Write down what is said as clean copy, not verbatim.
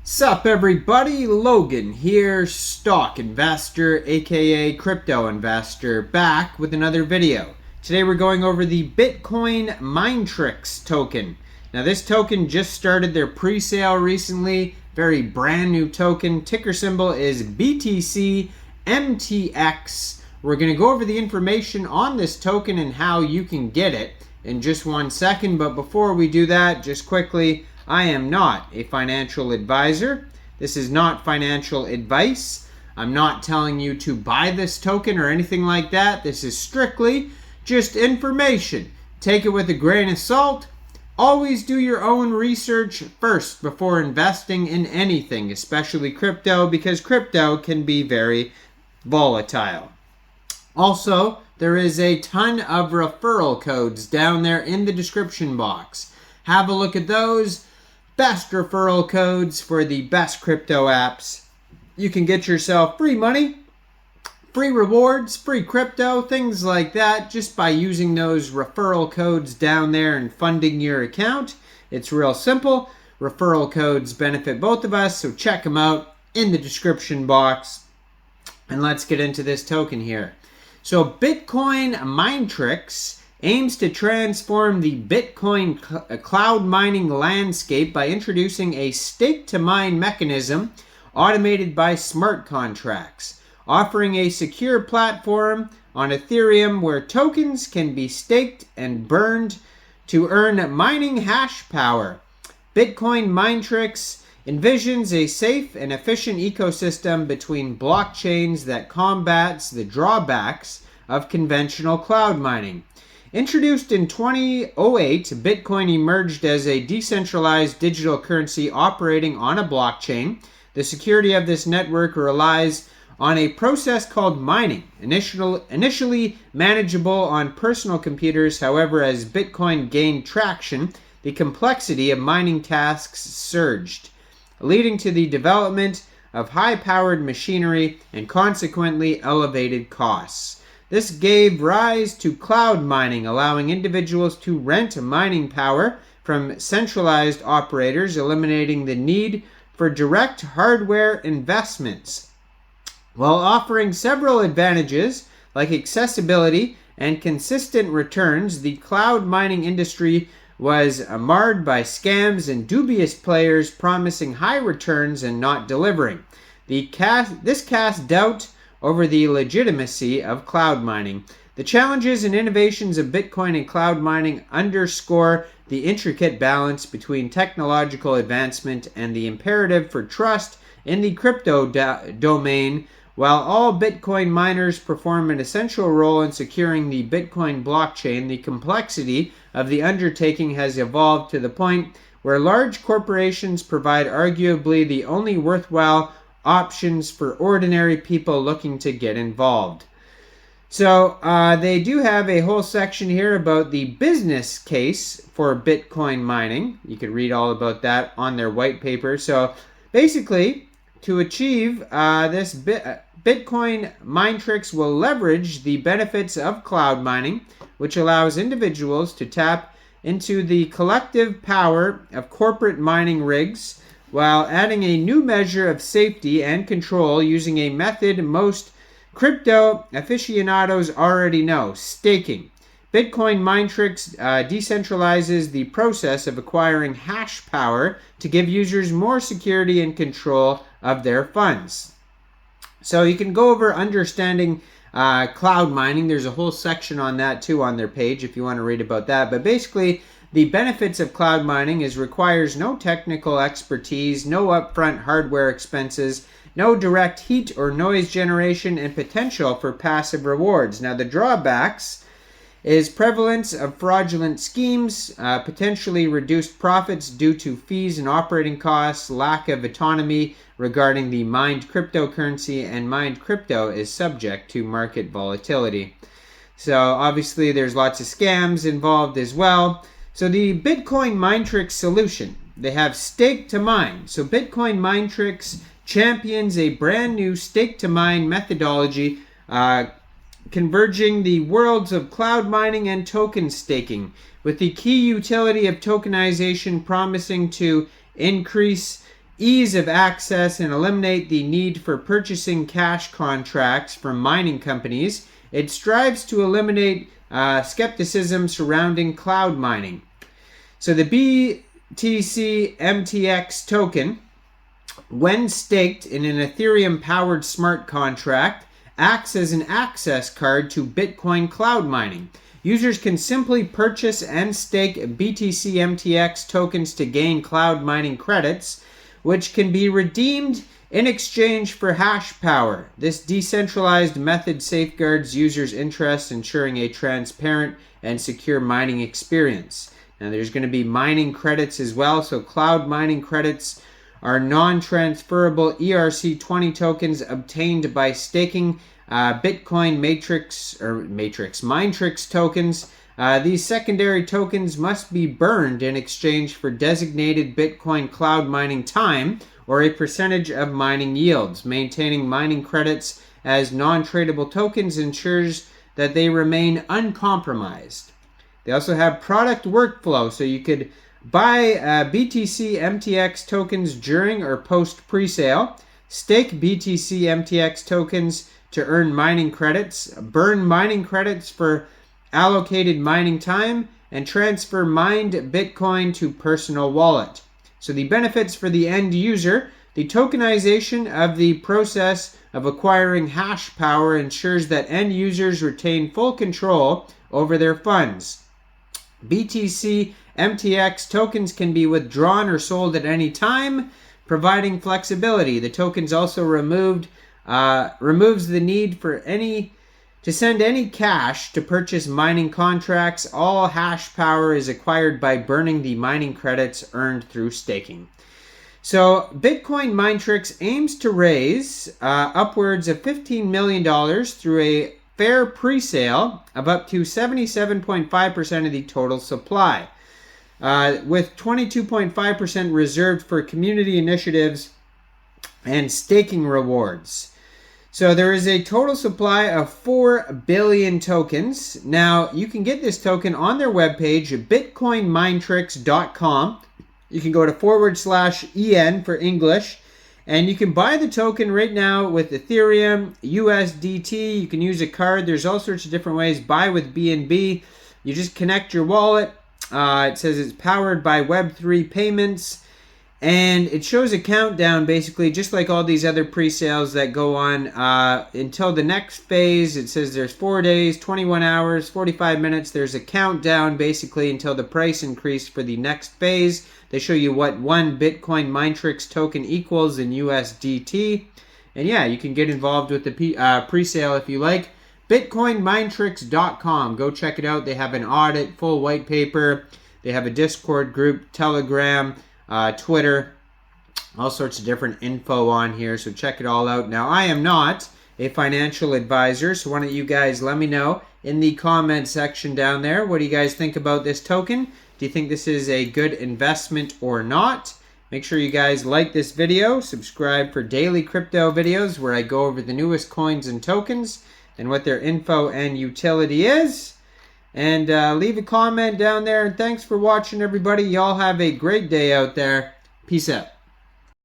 Sup everybody, Logan here, stock investor aka crypto investor, back with another video. Today we're going over the Btcminetrix token. Now this token just started their pre-sale recently, very brand new token. Ticker symbol is Btcmtx. We're going to go over the information on this token and how you can get it in just 1 second, but before we do that, just quickly, I am not a financial advisor. This is not financial advice. I'm not telling you to buy this token or anything like that. This is strictly just information. Take it with a grain of salt. Always do your own research first before investing in anything, especially crypto, because crypto can be very volatile. Also, there is a ton of referral codes down there in the description box. Have a look at those. Best referral codes for the best crypto apps. You can get yourself free money, free rewards, free crypto, things like that, just by using those referral codes down there and funding your account. It's real simple. Referral codes benefit both of us, so check them out in the description box. And let's get into this token here. So Btcminetrix aims to transform the Bitcoin cloud mining landscape by introducing a stake-to-mine mechanism automated by smart contracts, offering a secure platform on Ethereum where tokens can be staked and burned to earn mining hash power. Btcminetrix envisions a safe and efficient ecosystem between blockchains that combats the drawbacks of conventional cloud mining. Introduced in 2008, Bitcoin emerged as a decentralized digital currency operating on a blockchain. The security of this network relies on a process called mining, initially manageable on personal computers. However, as Bitcoin gained traction, the complexity of mining tasks surged, leading to the development of high-powered machinery and consequently elevated costs. This gave rise to cloud mining, allowing individuals to rent mining power from centralized operators, eliminating the need for direct hardware investments. While offering several advantages like accessibility and consistent returns, the cloud mining industry was marred by scams and dubious players promising high returns and not delivering. This cast doubt over the legitimacy of cloud mining. The challenges and innovations of Bitcoin and cloud mining underscore the intricate balance between technological advancement and the imperative for trust in the crypto domain. While all Bitcoin miners perform an essential role in securing the Bitcoin blockchain, the complexity of the undertaking has evolved to the point where large corporations provide arguably the only worthwhile options for ordinary people looking to get involved. So they do have a whole section here about the business case for Bitcoin mining. You can read all about that on their white paper. So basically, to achieve this, Btcminetrix will leverage the benefits of cloud mining, which allows individuals to tap into the collective power of corporate mining rigs, while adding a new measure of safety and control using a method most crypto aficionados already know: staking. Btcminetrix decentralizes the process of acquiring hash power to give users more security and control of their funds. So you can go over understanding cloud mining. There's a whole section on that too on their page if you want to read about that. But basically, the benefits of cloud mining is requires no technical expertise, no upfront hardware expenses, no direct heat or noise generation, and potential for passive rewards. Now the drawbacks is prevalence of fraudulent schemes, potentially reduced profits due to fees and operating costs, lack of autonomy regarding the mined cryptocurrency, and mined crypto is subject to market volatility. So obviously there's lots of scams involved as well. So the Btcminetrix solution, they have stake to mine. So Btcminetrix champions a brand new stake to mine methodology, converging the worlds of cloud mining and token staking, with the key utility of tokenization promising to increase ease of access and eliminate the need for purchasing cash contracts from mining companies. It strives to eliminate skepticism surrounding cloud mining. So the Btcmtx token, when staked in an Ethereum-powered smart contract, acts as an access card to Bitcoin cloud mining. Users can simply purchase and stake Btcmtx tokens to gain cloud mining credits, which can be redeemed in exchange for hash power. This decentralized method safeguards users' interests, ensuring a transparent and secure mining experience. Now, there's going to be mining credits as well. So cloud mining credits are non-transferable ERC20 tokens obtained by staking Btcminetrix tokens. These secondary tokens must be burned in exchange for designated Bitcoin cloud mining time or a percentage of mining yields. Maintaining mining credits as non-tradable tokens ensures that they remain uncompromised. They also have product workflow, so you could buy Btcmtx tokens during or post presale, stake Btcmtx tokens to earn mining credits, burn mining credits for allocated mining time, and transfer mined Bitcoin to personal wallet. So the benefits for the end user: the tokenization of the process of acquiring hash power ensures that end users retain full control over their funds. Btcmtx tokens can be withdrawn or sold at any time, providing flexibility. The tokens also removes the need to send any cash to purchase mining contracts. All hash power is acquired by burning the mining credits earned through staking. So Btcminetrix aims to raise upwards of $15 million through a fair presale of up to 77.5% of the total supply, with 22.5% reserved for community initiatives and staking rewards. So there is a total supply of 4 billion tokens. Now, you can get this token on their webpage, Btcminetrix.com. You can go to /EN for English, and you can buy the token right now with Ethereum, USDT. You can use a card. There's all sorts of different ways. Buy with BNB. You just connect your wallet. It says it's powered by Web3 payments. And it shows a countdown, basically, just like all these other pre-sales that go on until the next phase. It says there's 4 days, 21 hours, 45 minutes. There's a countdown, basically, until the price increase for the next phase. They show you what one Btcminetrix token equals in USDT. And yeah, you can get involved with the pre-sale if you like. Btcminetrix.com. Go check it out. They have an audit, full white paper. They have a Discord group, Telegram, Twitter, all sorts of different info on here, so check it all out. Now, I am not a financial advisor, so why don't you guys let me know in the comment section down there, what do you guys think about this token? Do you think this is a good investment or not? Make sure you guys like this video, subscribe for daily crypto videos where I go over the newest coins and tokens and what their info and utility is. And leave a comment down there. And thanks for watching, everybody. Y'all have a great day out there. Peace out.